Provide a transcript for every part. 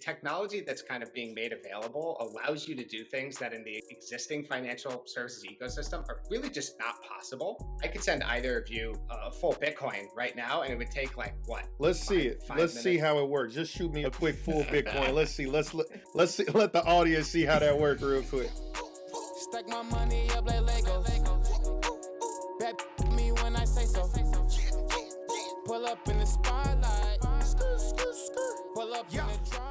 technology that's kind of being made available allows you to do things that in the existing financial services ecosystem are really just not possible. I could send either of you a full Bitcoin right now, and it would take like what? Let's see it. Let's see how it works. Just shoot me a quick full Bitcoin. Let's see. Let's see. Let the audience see how that works real quick. Stack my money up like Legos. Bet me when I say so. Pull up in the spotlight. Pull up in the drive.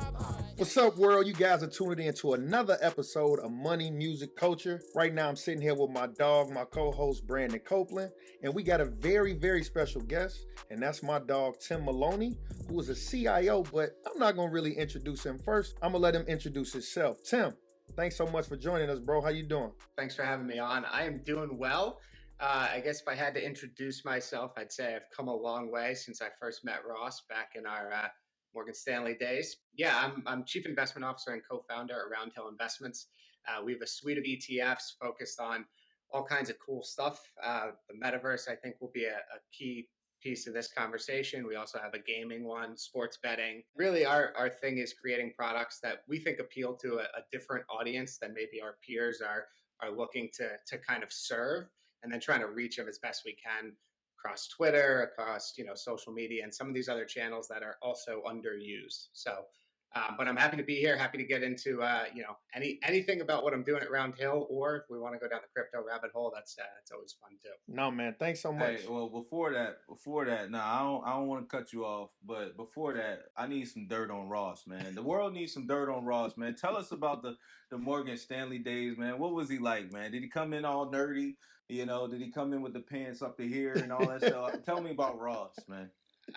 What's up, world? You guys are tuning in to another episode of Money, Music, Culture. Right now, I'm sitting here with my dog, my co-host, Brandon Copeland, and we got a very, very special guest, and that's my dog, Tim Maloney, who is a CIO, but I'm not going to really introduce him first. I'm going to let him introduce himself. Tim, thanks so much for joining us, bro. How you doing? Thanks for having me on. I am doing well. I guess if I had to introduce myself, I'd say I've come a long way since I first met Ross back in our Morgan Stanley days. Yeah, I'm Chief Investment Officer and co-founder at Roundhill Investments. We have a suite of ETFs focused on all kinds of cool stuff. The metaverse, I think, will be a key piece of this conversation. We also have a gaming one, sports betting. Really, our thing is creating products that we think appeal to a different audience than maybe our peers are looking to kind of serve, and then trying to reach them as best we can across Twitter, across social media, and some of these other channels that are also underused. So, but I'm happy to be here. Happy to get into anything about what I'm doing at Roundhill, or if we want to go down the crypto rabbit hole, that's always fun too. No, man, thanks so much. Hey, well, before that, I don't want to cut you off, but before that, I need some dirt on Ross, man. The world needs some dirt on Ross, man. Tell us about the Morgan Stanley days, man. What was he like, man? Did he come in all nerdy? Did he come in with the pants up to here and all that stuff? Tell me about Ross, man.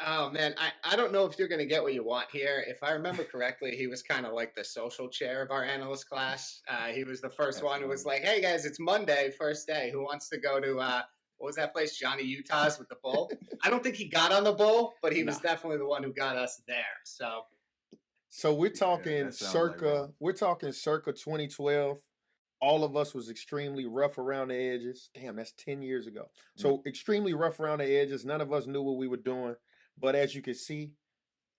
Oh, man, I don't know if you're going to get what you want here. If I remember correctly, he was kind of like the social chair of our analyst class. He was the first one who was like, hey, guys, it's Monday, first day. Who wants to go to, what was that place? Johnny Utah's with the bull? I don't think he got on the bull, but he was definitely the one who got us there. So we're talking we're talking circa 2012. All of us was extremely rough around the edges. Damn, that's 10 years ago. So extremely rough around the edges. None of us knew what we were doing. But as you can see,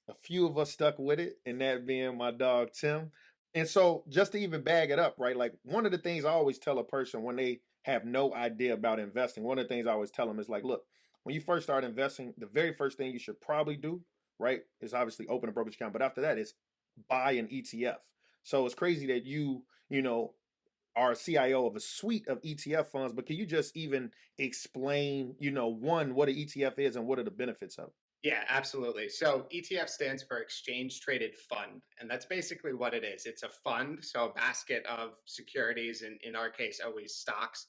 a few of us stuck with it, and that being my dog, Tim. And so just to even bag it up, right? Like one of the things I always tell a person when they have no idea about investing, one of the things I always tell them is like, look, when you first start investing, the very first thing you should probably do, right, is obviously open a brokerage account. But after that, is buy an ETF. So it's crazy that you are a CIO of a suite of ETF funds, but can you just even explain, one, what an ETF is and what are the benefits of it? Yeah, absolutely. So ETF stands for Exchange Traded Fund, and that's basically what it is. It's a fund, so a basket of securities, and in our case, always stocks.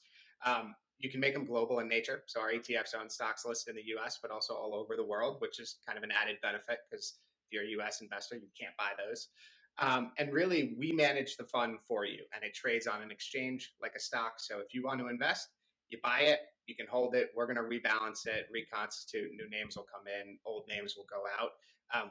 You can make them global in nature. So our ETFs own stocks listed in the US, but also all over the world, which is kind of an added benefit because if you're a US investor, you can't buy those. And really, we manage the fund for you, and it trades on an exchange like a stock. So if you want to invest, you buy it, you can hold it. We're going to rebalance it, reconstitute. New names will come in, old names will go out.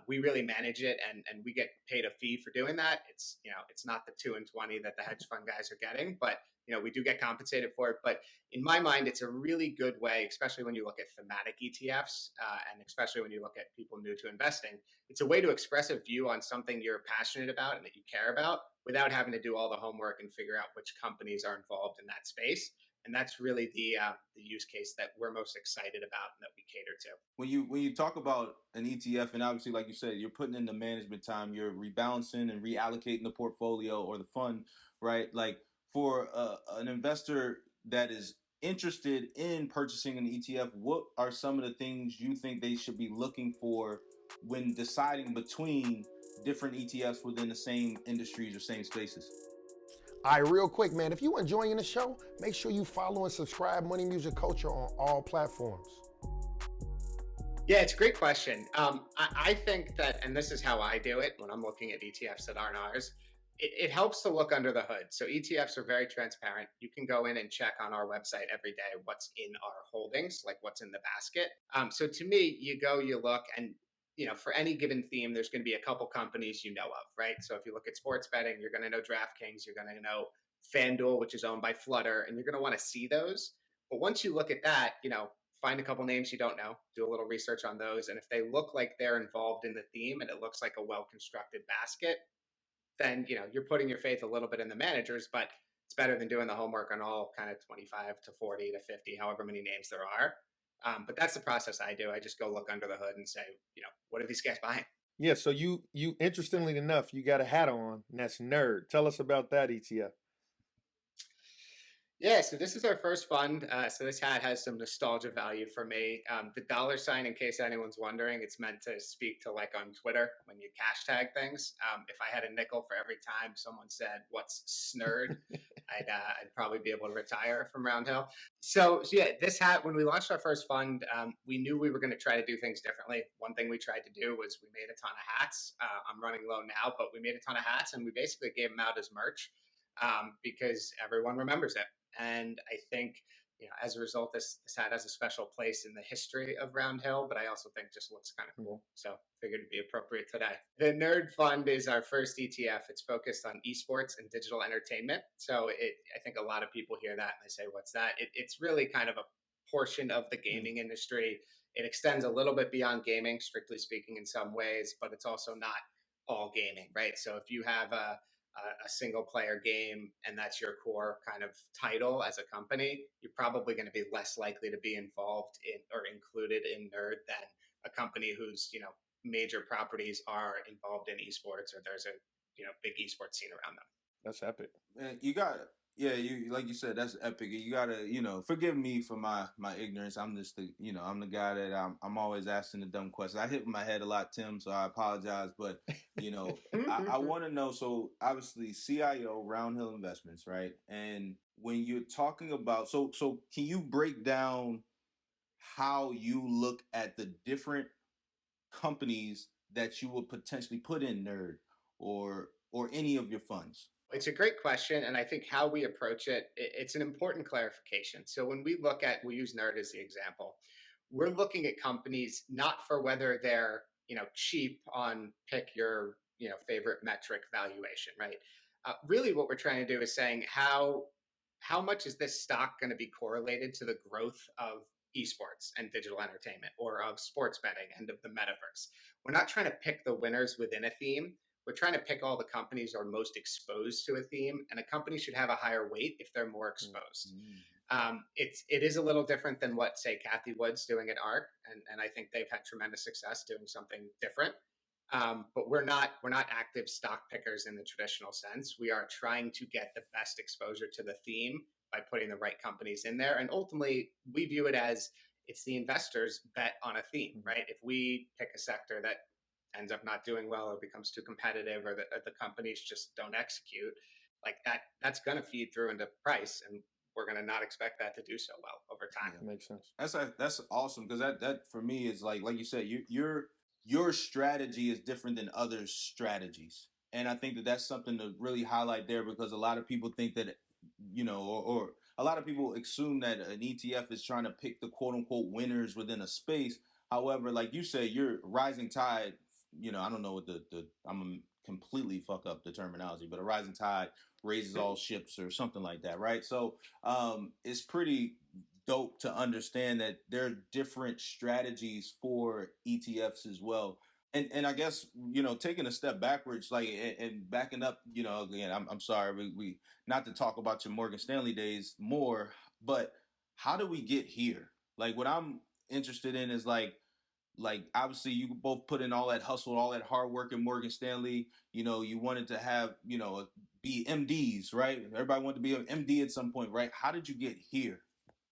We really manage it, and we get paid a fee for doing that. It's not the 2 and 20 that the hedge fund guys are getting, but we do get compensated for it. But in my mind, it's a really good way, especially when you look at thematic ETFs, and especially when you look at people new to investing. It's a way to express a view on something you're passionate about and that you care about without having to do all the homework and figure out which companies are involved in that space. And that's really the use case that we're most excited about and that we cater to. When you talk about an ETF, and obviously, like you said, you're putting in the management time, you're rebalancing and reallocating the portfolio or the fund, right? Like for an investor that is interested in purchasing an ETF, what are some of the things you think they should be looking for when deciding between different ETFs within the same industries or same spaces? All right, real quick, man, if you're enjoying the show, make sure you follow and subscribe Money Music Culture on all platforms. Yeah, it's a great question. I think that, and this is how I do it when I'm looking at ETFs that aren't ours, it helps to look under the hood. So ETFs are very transparent. You can go in and check on our website every day what's in our holdings, like what's in the basket. So to me, you go, you look, and for any given theme, there's going to be a couple companies of, right? So if you look at sports betting, you're going to know DraftKings, you're going to know FanDuel, which is owned by Flutter, and you're going to want to see those. But once you look at that, find a couple names you don't know, do a little research on those. And if they look like they're involved in the theme and it looks like a well-constructed basket, then you're putting your faith a little bit in the managers, but it's better than doing the homework on all kind of 25 to 40 to 50, however many names there are. But that's the process I do. I just go look under the hood and say, what are these guys buying? Yeah, so you interestingly enough, you got a hat on, and that's nerd. Tell us about that ETF. Yeah, so this is our first fund. So this hat has some nostalgia value for me. The dollar sign, in case anyone's wondering, it's meant to speak to like on Twitter when you hashtag things. If I had a nickel for every time someone said "What's snurd," I'd probably be able to retire from Roundhill. So yeah, this hat. When we launched our first fund, we knew we were going to try to do things differently. One thing we tried to do was we made a ton of hats. I'm running low now, but we made a ton of hats, and we basically gave them out as merch because everyone remembers it. And I think, as a result, this hat has a special place in the history of Roundhill, but I also think just looks kind of cool. So figured it'd be appropriate today. The Nerd Fund is our first ETF. It's focused on esports and digital entertainment. So I think a lot of people hear that and they say, what's that? It's really kind of a portion of the gaming industry. It extends a little bit beyond gaming, strictly speaking, in some ways, but it's also not all gaming, right? So if you have a single player game and that's your core kind of title as a company, you're probably going to be less likely to be involved in or included in nerd than a company whose major properties are involved in esports or there's a big esports scene around them. That's epic. Man, you got you like you said, that's epic. You gotta, forgive me for my ignorance. I'm just I'm the guy that I'm always asking the dumb questions. I hit my head a lot, Tim, so I apologize. But I want to know. So obviously, CIO Roundhill Investments, right? And when you're talking about, so can you break down how you look at the different companies that you would potentially put in Nerd or any of your funds? It's a great question. And I think how we approach it, it's an important clarification. So when we look at, we use Nerd as the example, we're looking at companies not for whether they're, cheap on pick your, favorite metric valuation, right? Really what we're trying to do is saying how much is this stock going to be correlated to the growth of esports and digital entertainment or of sports betting and of the metaverse. We're not trying to pick the winners within a theme. We're trying to pick all the companies that are most exposed to a theme, and a company should have a higher weight if they're more exposed. It is a little different than what, say, Kathy Wood's doing at ARK, and I think they've had tremendous success doing something different. But we're not active stock pickers in the traditional sense. We are trying to get the best exposure to the theme by putting the right companies in there, and ultimately, we view it as it's the investors' bet on a theme, right? If we pick a sector that ends up not doing well or becomes too competitive or the companies just don't execute, like that's going to feed through into price, and we're going to not expect that to do so well over time. Yeah, makes sense. That's awesome, because that for me is like you said, your strategy is different than others' strategies, and I think that's something to really highlight there, because a lot of people think that or a lot of people assume that an ETF is trying to pick the quote unquote winners within a space. However, like you say, you're rising tide. I don't know what I'm gonna completely fuck up the terminology, but a rising tide raises all ships or something like that, right? So it's pretty dope to understand that there are different strategies for ETFs as well. And I guess, taking a step backwards, like, and backing up, again, I'm sorry, we not to talk about your Morgan Stanley days more, but how do we get here? Like, what I'm interested in is like obviously you both put in all that hustle, all that hard work in Morgan Stanley. You wanted to have, be MDs, right? Everybody wanted to be an MD at some point, right? How did you get here?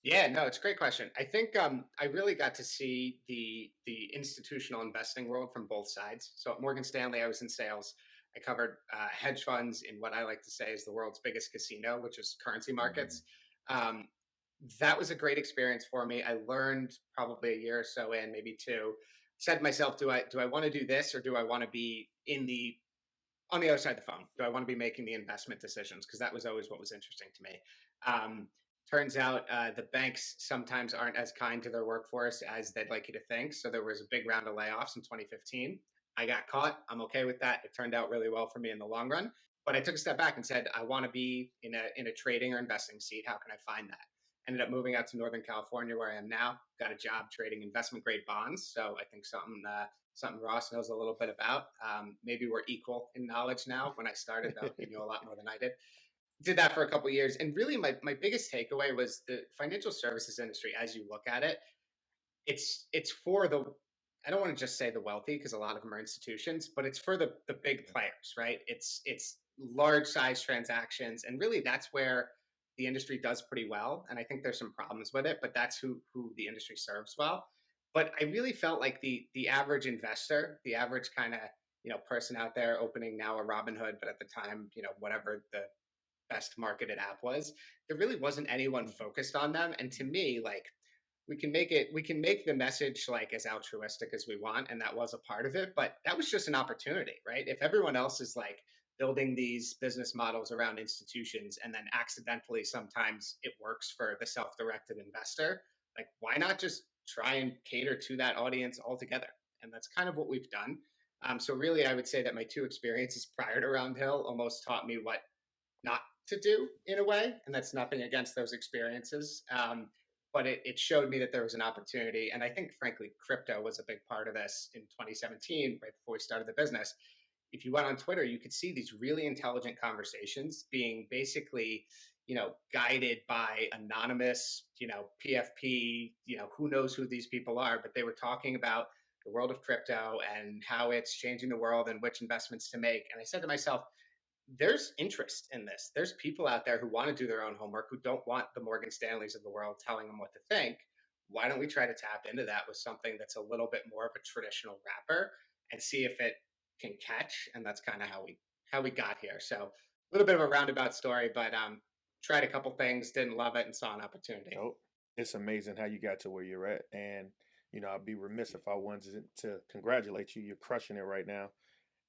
Yeah, no, it's a great question. I think I really got to see the institutional investing world from both sides. So at Morgan Stanley, I was in sales. I covered hedge funds in what I like to say is the world's biggest casino, which is currency markets. That was a great experience for me. I learned probably a year or so in, maybe two. Said to myself, do I want to do this, or do I want to be on the other side of the phone? Do I want to be making the investment decisions? Because that was always what was interesting to me. Turns out the banks sometimes aren't as kind to their workforce as they'd like you to think. So there was a big round of layoffs in 2015. I got caught. I'm okay with that. It turned out really well for me in the long run. But I took a step back and said, I want to be in a trading or investing seat. How can I find that? Ended up moving out to Northern California, where I am now. Got a job trading investment grade bonds. So I think something something Ross knows a little bit about. Maybe we're equal in knowledge now. When I started, though, he knew a lot more than I did. Did that for a couple of years. And really, my biggest takeaway was the financial services industry, as you look at it, it's for the, I don't want to just say the wealthy because a lot of them are institutions, but it's for the big players, right? It's large size transactions, and really that's where the industry does pretty well. And I think there's some problems with it, but that's who the industry serves well. But I really felt like the average investor, the average kind of person out there opening now a Robinhood, but at the time whatever the best marketed app was, there really wasn't anyone focused on them. And to me, like, we can make the message like as altruistic as we want, and that was a part of it, but that was just an opportunity, right? If everyone else is like building these business models around institutions and then accidentally sometimes it works for the self-directed investor, like why not just try and cater to that audience altogether? And that's kind of what we've done. So really I would say that my two experiences prior to Roundhill almost taught me what not to do in a way, and that's nothing against those experiences. But it showed me that there was an opportunity, and I think, frankly, crypto was a big part of this in 2017, right before we started the business. If you went on Twitter, you could see these really intelligent conversations being basically, guided by anonymous, PFP, who knows who these people are, but they were talking about the world of crypto and how it's changing the world and which investments to make. And I said to myself, there's interest in this. There's people out there who want to do their own homework, who don't want the Morgan Stanleys of the world telling them what to think. Why don't we try to tap into that with something that's a little bit more of a traditional wrapper and see if it can catch? And that's kind of how we got here. So a little bit of a roundabout story, but tried a couple things, didn't love it, and saw an opportunity. Oh, it's amazing how you got to where you're at. And, I'd be remiss if I wanted to congratulate you. You're crushing it right now.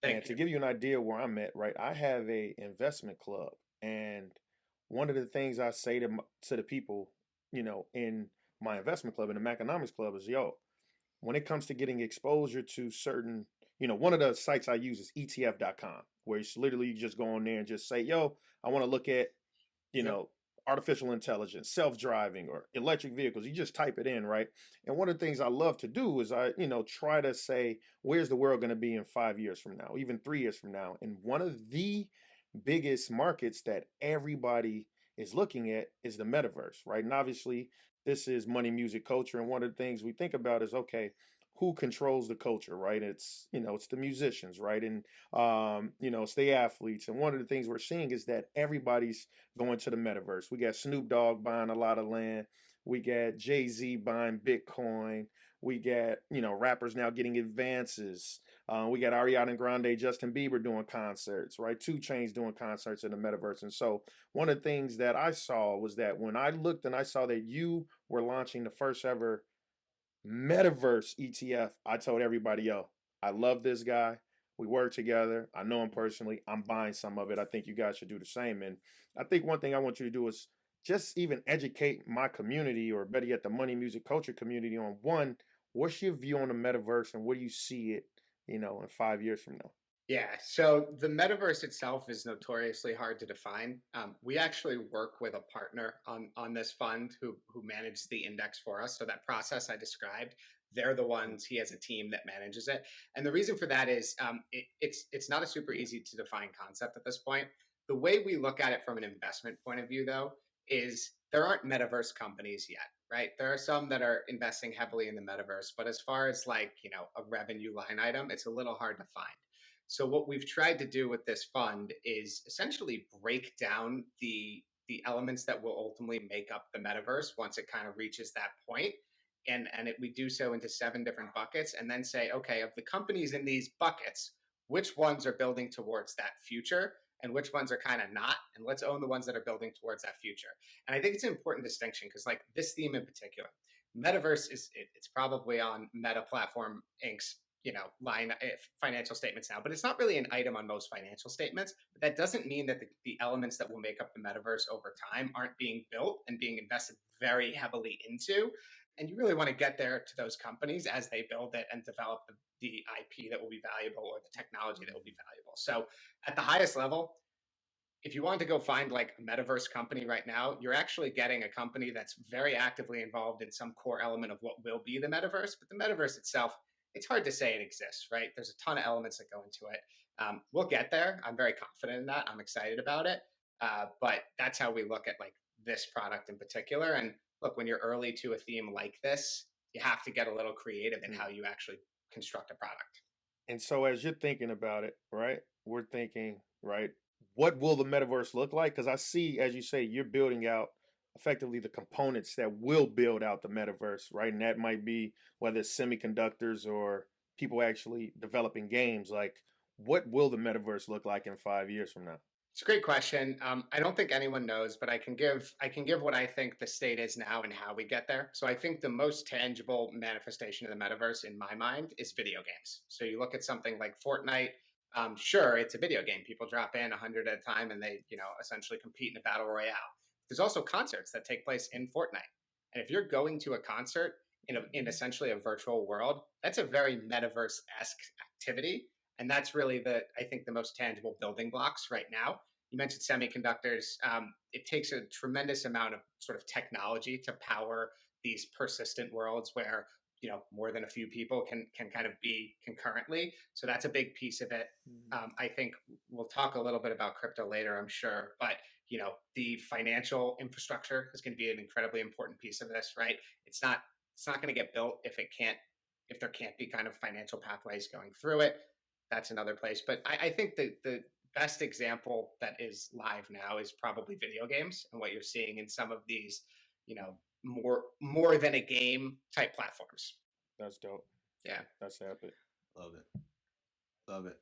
And to give you an idea where I'm at, right, I have a investment club, and one of the things I say to the people, in my investment club, in the Maconomics Club, is, when it comes to getting exposure to certain, one of the sites I use is ETF.com, where it's literally you just go on there and just say, I want to look at, artificial intelligence, self-driving, or electric vehicles. You just type it in, right? And one of the things I love to do is I, try to say, where's the world going to be in 5 years from now, even 3 years from now? And one of the biggest markets that everybody is looking at is the metaverse, right? And obviously, this is money, music, culture. And one of the things we think about is, okay, who controls the culture, right? It's, it's the musicians, right? And, it's the athletes. And one of the things we're seeing is that everybody's going to the metaverse. We got Snoop Dogg buying a lot of land. We got Jay-Z buying Bitcoin. We got, rappers now getting advances. We got Ariana Grande, Justin Bieber doing concerts, right? 2 Chainz doing concerts in the metaverse. And so one of the things that I saw was that when I looked and I saw that you were launching the first ever Metaverse ETF, I told everybody, I love this guy. We work together. I know him personally. I'm buying some of it. I think you guys should do the same. And I think one thing I want you to do is just even educate my community, or better yet, the money, music, culture community, on one, what's your view on the metaverse and where do you see it, in 5 years from now? Yeah, so the metaverse itself is notoriously hard to define. We actually work with a partner on this fund who manages the index for us. So that process I described, they're the ones. He has a team that manages it, and the reason for that is it's not a super easy to define concept at this point. The way we look at it from an investment point of view, though, is there aren't metaverse companies yet, right? There are some that are investing heavily in the metaverse, but as far as like a revenue line item, it's a little hard to find. So what we've tried to do with this fund is essentially break down the elements that will ultimately make up the metaverse once it kind of reaches that point. And we do so into 7 different buckets, and then say, okay, of the companies in these buckets, which ones are building towards that future and which ones are kind of not, and let's own the ones that are building towards that future. And I think it's an important distinction because like this theme in particular, metaverse it's probably on Meta Platform Inc.'s line financial statements now, but it's not really an item on most financial statements. But that doesn't mean that the elements that will make up the metaverse over time aren't being built and being invested very heavily into. And you really want to get there to those companies as they build it and develop the IP that will be valuable, or the technology that will be valuable. So at the highest level, if you want to go find like a metaverse company right now, you're actually getting a company that's very actively involved in some core element of what will be the metaverse. But the metaverse itself, it's hard to say it exists, right? There's a ton of elements that go into it. We'll get there. I'm very confident in that. I'm excited about it. But that's how we look at like this product in particular. And look, when you're early to a theme like this, you have to get a little creative in how you actually construct a product. And so as you're thinking about it, right, we're thinking, right, what will the metaverse look like? Because I see, as you say, you're building out effectively the components that will build out the metaverse, right? And that might be whether it's semiconductors or people actually developing games. Like, what will the metaverse look like in 5 years from now? It's a great question. I don't think anyone knows, but I can give what I think the state is now and how we get there. So I think the most tangible manifestation of the metaverse, in my mind, is video games. So you look at something like Fortnite. Sure, it's a video game. People drop in 100 at a time, and they essentially compete in a battle royale. There's also concerts that take place in Fortnite, and if you're going to a concert in essentially a virtual world, that's a very metaverse-esque activity. And that's really I think the most tangible building blocks right now. You mentioned semiconductors. It takes a tremendous amount of sort of technology to power these persistent worlds where more than a few people can kind of be concurrently. So that's a big piece of it. I think we'll talk a little bit about crypto later, I'm sure, but the financial infrastructure is going to be an incredibly important piece of this, right? It's not going to get built if there can't be kind of financial pathways going through it. That's another place. But I think the best example that is live now is probably video games and what you're seeing in some of these, more than a game type platforms. That's dope. Yeah, that's epic. Love it.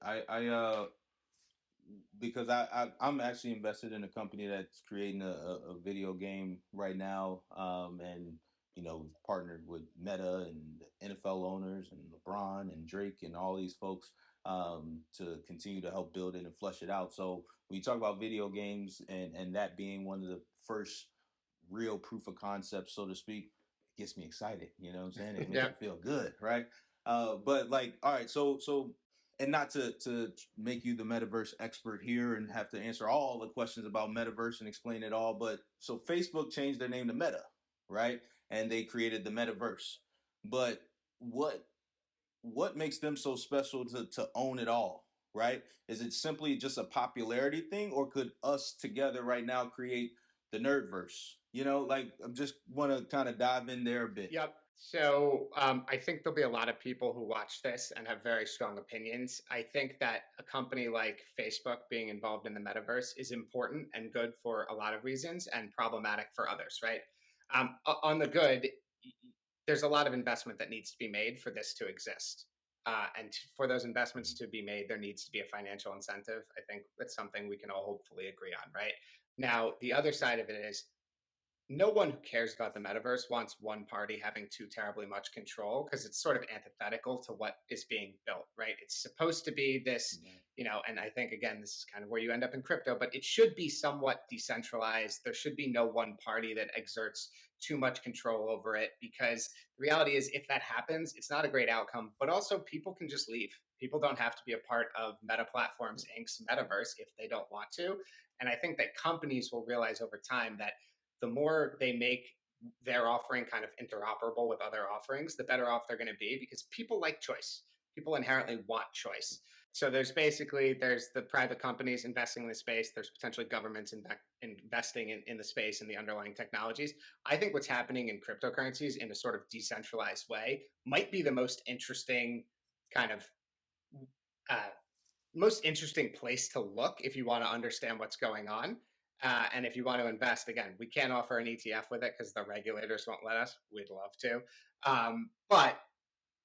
Because I'm actually invested in a company that's creating a video game right now, and partnered with Meta and NFL owners and LeBron and Drake and all these folks to continue to help build it and flesh it out. So when you talk about video games and that being one of the first real proof of concept, so to speak, it gets me excited. You know what I'm saying? It makes me feel good, right? But like, all right, so and not to make you the metaverse expert here and have to answer all the questions about metaverse and explain it all, but so Facebook changed their name to Meta, right? And they created the metaverse. But what makes them so special to own it all, right? Is it simply just a popularity thing, or could us together right now create the nerdverse? Like I just want to kind of dive in there a bit. Yep. So I think there'll be a lot of people who watch this and have very strong opinions. I think that a company like Facebook being involved in the metaverse is important and good for a lot of reasons and problematic for others, right? On the good, there's a lot of investment that needs to be made for this to exist. And for those investments to be made, there needs to be a financial incentive. I think that's something we can all hopefully agree on, right? Now, the other side of it is no one who cares about the metaverse wants one party having too terribly much control, because it's sort of antithetical to what is being built, right? It's supposed to be this, and I think, again, this is kind of where you end up in crypto, but it should be somewhat decentralized. There should be no one party that exerts too much control over it, because the reality is if that happens, it's not a great outcome, but also people can just leave. People don't have to be a part of Meta Platforms Inc.'s metaverse if they don't want to. And I think that companies will realize over time that the more they make their offering kind of interoperable with other offerings, the better off they're going to be, because people like choice. People inherently want choice. So there's the private companies investing in the space. There's potentially governments investing in the space and the underlying technologies. I think what's happening in cryptocurrencies in a sort of decentralized way might be the most interesting kind of most interesting place to look if you want to understand what's going on. And if you want to invest, again, we can't offer an ETF with it because the regulators won't let us. We'd love to. But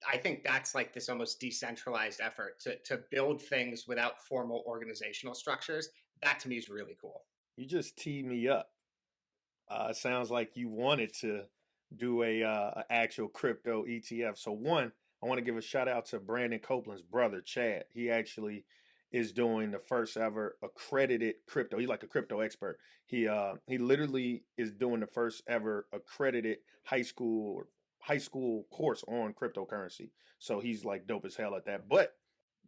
I think that's like this almost decentralized effort to build things without formal organizational structures. That to me is really cool. You just teed me up. It sounds like you wanted to do a actual crypto ETF. So one, I want to give a shout out to Brandon Copeland's brother, Chad. He actually is doing the first ever accredited crypto. He's like a crypto expert. He literally is doing the first ever accredited high school course on cryptocurrency. So he's like dope as hell at that. But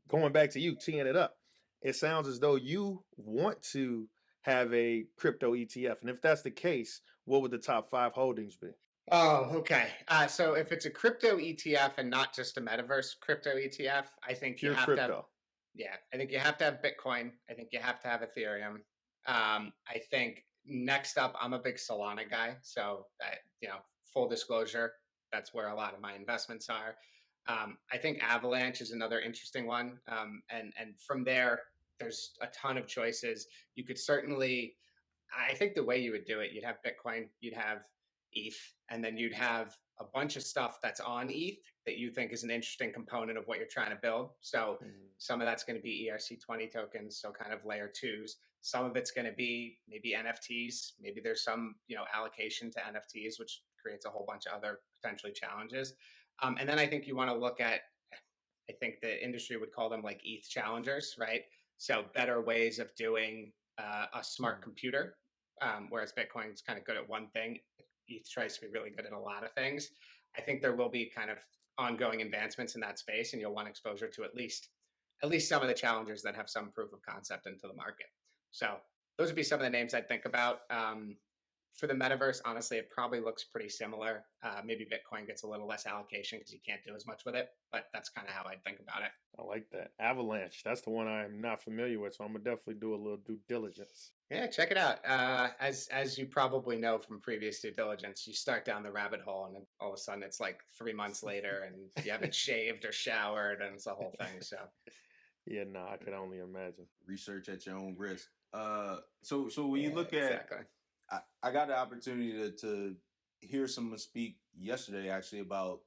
going back to you teeing it up, it sounds as though you want to have a crypto ETF. And if that's the case, what would the top 5 holdings be? Oh, okay. So if it's a crypto ETF and not just a metaverse crypto ETF, I think you Pure have to have, crypto. yeah, I think you have to have Bitcoin. I think you have to have Ethereum. I think next up, I'm a big Solana guy. So, full disclosure, that's where a lot of my investments are. I think Avalanche is another interesting one. And from there, there's a ton of choices. You could certainly, I think the way you would do it, you'd have Bitcoin, you'd have ETH, and then you'd have a bunch of stuff that's on ETH that you think is an interesting component of what you're trying to build. So some of that's going to be ERC20 tokens, so kind of layer twos. Some of it's going to be maybe NFTs. Maybe there's some, allocation to NFTs, which creates a whole bunch of other potentially challenges. And then I think you want to look at, I think the industry would call them like ETH challengers, right? So better ways of doing a smart computer, whereas Bitcoin's kind of good at one thing. ETH tries to be really good at a lot of things. I think there will be kind of ongoing advancements in that space, and you'll want exposure to at least some of the challengers that have some proof of concept into the market. So those would be some of the names I'd think about. For the metaverse, honestly, it probably looks pretty similar. Maybe Bitcoin gets a little less allocation because you can't do as much with it, but that's kind of how I'd think about it. I like that. Avalanche. That's the one I'm not familiar with, so I'm gonna definitely do a little due diligence. Yeah, check it out. As you probably know from previous due diligence, you start down the rabbit hole, and then all of a sudden it's like 3 months later, and you haven't shaved or showered, and it's the whole thing. So Yeah, no, I could only imagine. Research at your own risk. So when you look at, exactly. I got the opportunity to hear someone speak yesterday actually about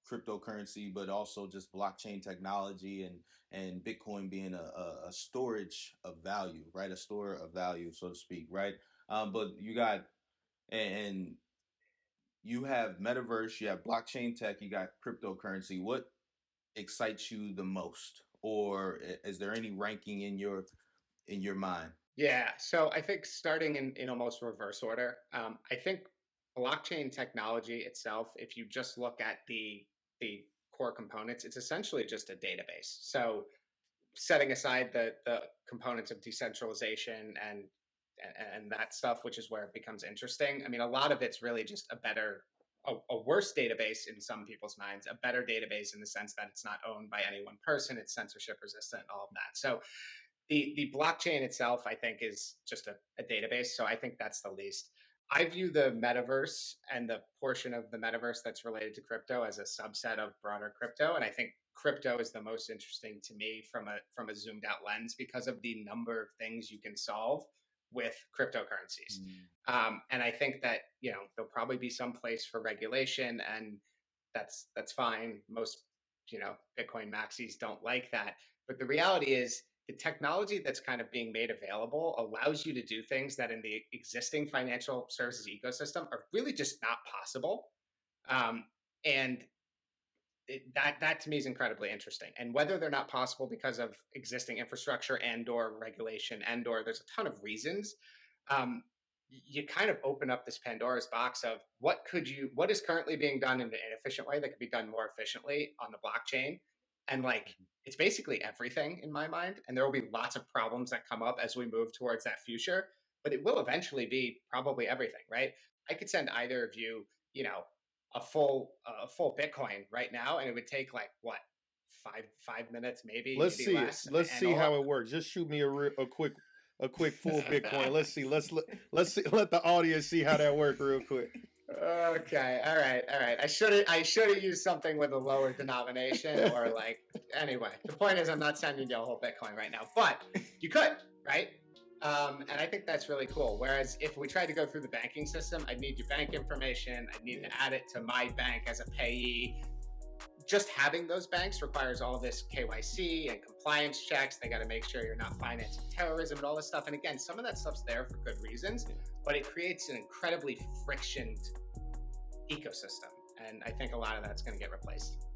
cryptocurrency, but also just blockchain technology and Bitcoin being a storage of value, right? A store of value, so to speak, right? But you got, and you have metaverse, you have blockchain tech, you got cryptocurrency. What excites you the most, or is there any ranking in your mind? Yeah, so I think starting in almost reverse order, I think blockchain technology itself, if you just look at the core components, it's essentially just a database. So setting aside the components of decentralization and that stuff, which is where it becomes interesting. I mean, a lot of it's really just a worse database in some people's minds, a better database in the sense that it's not owned by any one person, it's censorship resistant, all of that. So the blockchain itself, I think, is just a database. So I think that's the least. I view the metaverse and the portion of the metaverse that's related to crypto as a subset of broader crypto. And I think crypto is the most interesting to me from a zoomed out lens because of the number of things you can solve with cryptocurrencies. And I think that, there'll probably be some place for regulation, and that's fine. Most, Bitcoin maxis don't like that. But the reality is the technology that's kind of being made available allows you to do things that in the existing financial services ecosystem are really just not possible. And that to me is incredibly interesting. And whether they're not possible because of existing infrastructure and/or regulation and/or there's a ton of reasons, um, you kind of open up this Pandora's box of what is currently being done in an efficient way that could be done more efficiently on the blockchain. And like, it's basically everything in my mind. And there will be lots of problems that come up as we move towards that future, but it will eventually be probably everything, right? I could send either of you, a full Bitcoin right now, and it would take like what, 5 minutes, maybe Let's maybe see it. less. Let's And see how all it works. Just shoot me a quick full Bitcoin. Let's see. Let's see. Let the audience see how that works real quick. Okay, all right. I should have used something with a lower denomination or like anyway. The point is, I'm not sending you a whole Bitcoin right now, but you could, right? And I think that's really cool. Whereas if we tried to go through the banking system, I'd need your bank information. I'd need to add it to my bank as a payee. Just having those banks requires all this KYC and compliance checks. They got to make sure you're not financing terrorism and all this stuff. And again, some of that stuff's there for good reasons, but it creates an incredibly frictioned ecosystem. And I think a lot of that's going to get replaced.